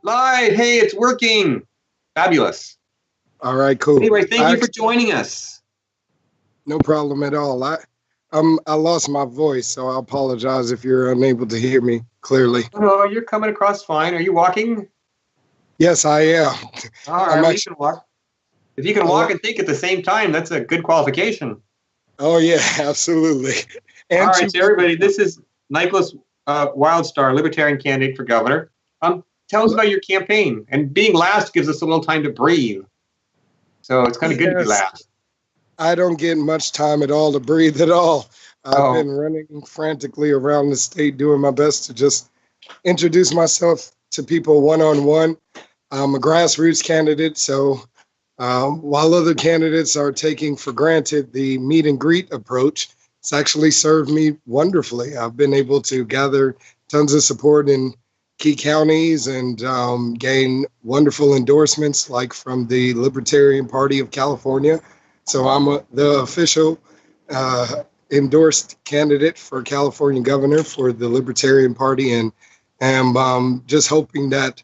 Live. Hey, it's working. Fabulous. All right, cool. Anyway, thank you for joining us. No problem at all. I lost my voice, so I apologize if you're unable to hear me clearly. No, you're coming across fine. Are you walking? Yes, I am. All right, you can walk. If you can walk and think at the same time, that's a good qualification. Oh, yeah, absolutely. And all right, so everybody, this is Nickolaus Wildstar, Libertarian candidate for governor. Tell us about your campaign. And being last gives us a little time to breathe. So it's kind of good to be last. I don't get much time at all to breathe at all. I've been running frantically around the state, doing my best to just introduce myself to people one-on-one. I'm a grassroots candidate, so while other candidates are taking for granted the meet and greet approach, it's actually served me wonderfully. I've been able to gather tons of support in key counties and gain wonderful endorsements like from the Libertarian Party of California. So I'm the official endorsed candidate for California governor for the Libertarian Party, and am just hoping that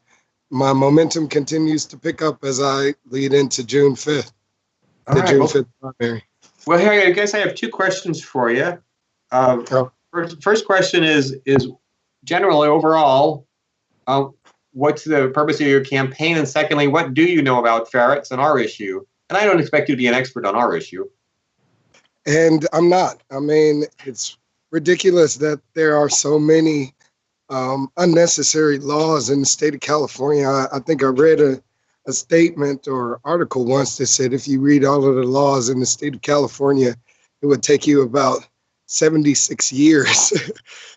my momentum continues to pick up as I lead into June 5th, June 5th primary. Well, Harry, I guess I have two questions for you. First question is generally overall, what's the purpose of your campaign? And secondly, what do you know about ferrets and our issue? And I don't expect you to be an expert on our issue. And I'm not. I mean, it's ridiculous that there are so many unnecessary laws in the state of California. I think I read a statement or article once that said if you read all of the laws in the state of California, it would take you about 76 years.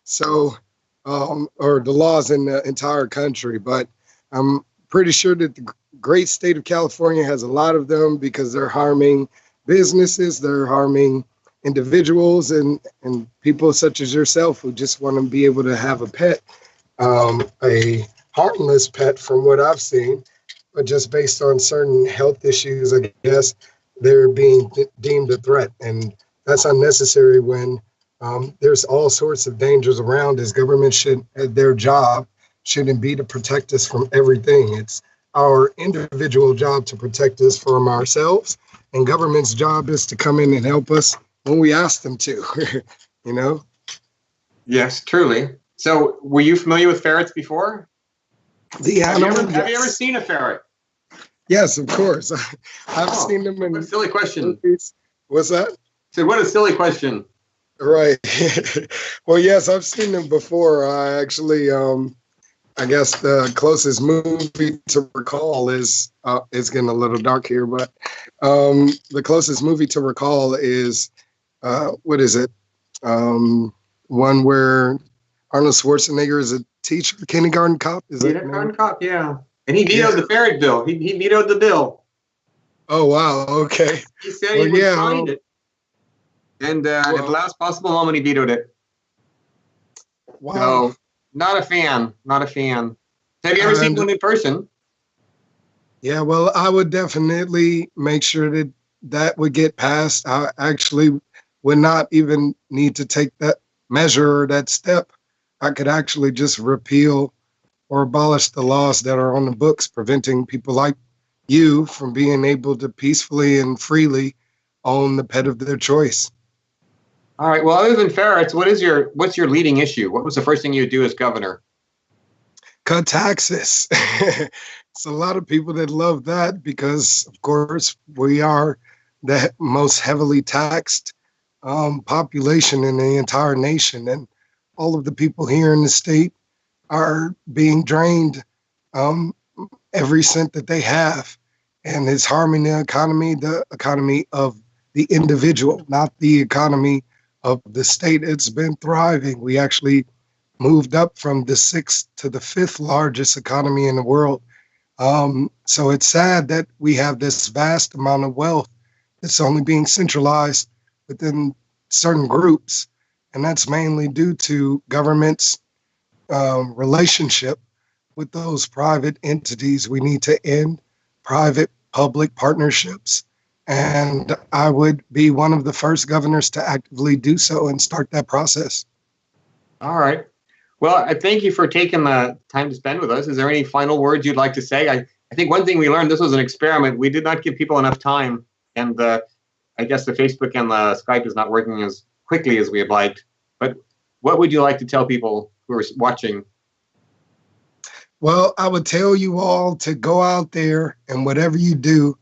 So, or the laws in the entire country. But I'm pretty sure that the great state of California has a lot of them because they're harming businesses, they're harming individuals and people such as yourself who just want to be able to have a pet, a harmless pet from what I've seen, but just based on certain health issues, I guess, they're being deemed a threat. And that's unnecessary when there's all sorts of dangers around us. Government their job shouldn't be to protect us from everything. It's our individual job to protect us from ourselves, and government's job is to come in and help us when we ask them to, you know? Yes, truly. So were you familiar with ferrets before? The animal, have you ever seen a ferret? Yes, of course. I've seen them in... What a silly question. Movies. What's that? So what a silly question. Right. Well, yes, I've seen them before. I actually... I guess the closest movie to recall is, it's getting a little dark here, but the closest movie to recall is, what is it? One where Arnold Schwarzenegger is a teacher, kindergarten cop? Kindergarten cop, yeah. And he vetoed the ferret bill. He vetoed the bill. Oh, wow, okay. He said he would find it. And at the last possible moment, he vetoed it. Wow. So, not a fan. Have you ever seen one in person? Yeah, well, I would definitely make sure that would get passed. I actually would not even need to take that measure or that step. I could actually just repeal or abolish the laws that are on the books preventing people like you from being able to peacefully and freely own the pet of their choice. All right. Well, other than ferrets, what's your leading issue? What was the first thing you would do as governor? Cut taxes. It's a lot of people that love that because, of course, we are the most heavily taxed population in the entire nation, and all of the people here in the state are being drained every cent that they have, and it's harming the economy of the individual, not the economy of the state. It's been thriving. We actually moved up from the 6th to the 5th largest economy in the world. So it's sad that we have this vast amount of wealth that's only being centralized within certain groups. And that's mainly due to government's relationship with those private entities. We need to end private-public partnerships. And I would be one of the first governors to actively do so and start that process. All right. Well, I thank you for taking the time to spend with us. Is there any final words you'd like to say? I think one thing we learned, this was an experiment. We did not give people enough time, and I guess the Facebook and the Skype is not working as quickly as we had liked. But what would you like to tell people who are watching? Well, I would tell you all to go out there and whatever you do,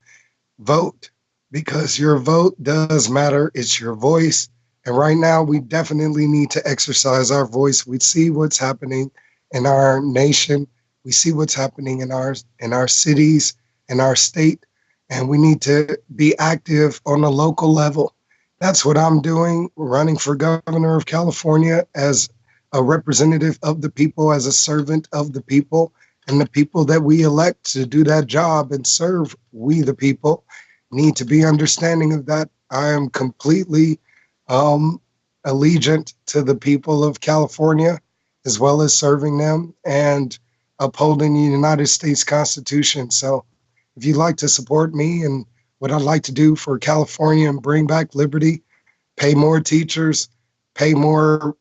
vote, because your vote does matter. It's your voice. And right now, we definitely need to exercise our voice. We see what's happening in our nation. We see what's happening in our cities, in our state, and we need to be active on a local level. That's what I'm doing, running for governor of California as a representative of the people, as a servant of the people, and the people that we elect to do that job and serve we the people need to be understanding of that. I am completely allegiant to the people of California, as well as serving them and upholding the United States Constitution. So if you'd like to support me and what I'd like to do for California and bring back liberty, pay more teachers, pay more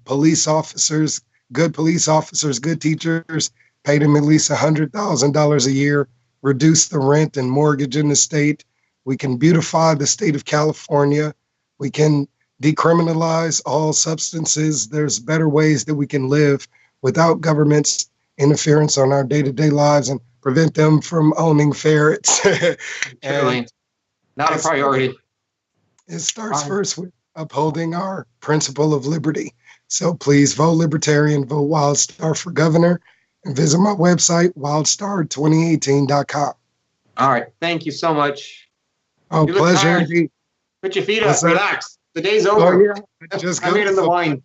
police officers, good teachers, pay them at least $100,000 a year, reduce the rent and mortgage in the state. We can beautify the state of California. We can decriminalize all substances. There's better ways that we can live without government's interference on our day-to-day lives and prevent them from owning ferrets. Truly, not a priority. It starts first with upholding our principle of liberty. So please vote Libertarian, vote Wildstar for governor, and visit my website, wildstar2018.com. All right. Thank you so much. Oh, pleasure indeed. Put your feet up. Relax. The day's over. Oh, yeah. Just I made in the wine.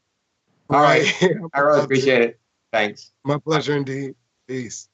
All right. I really appreciate it. Thanks. My pleasure indeed. Peace.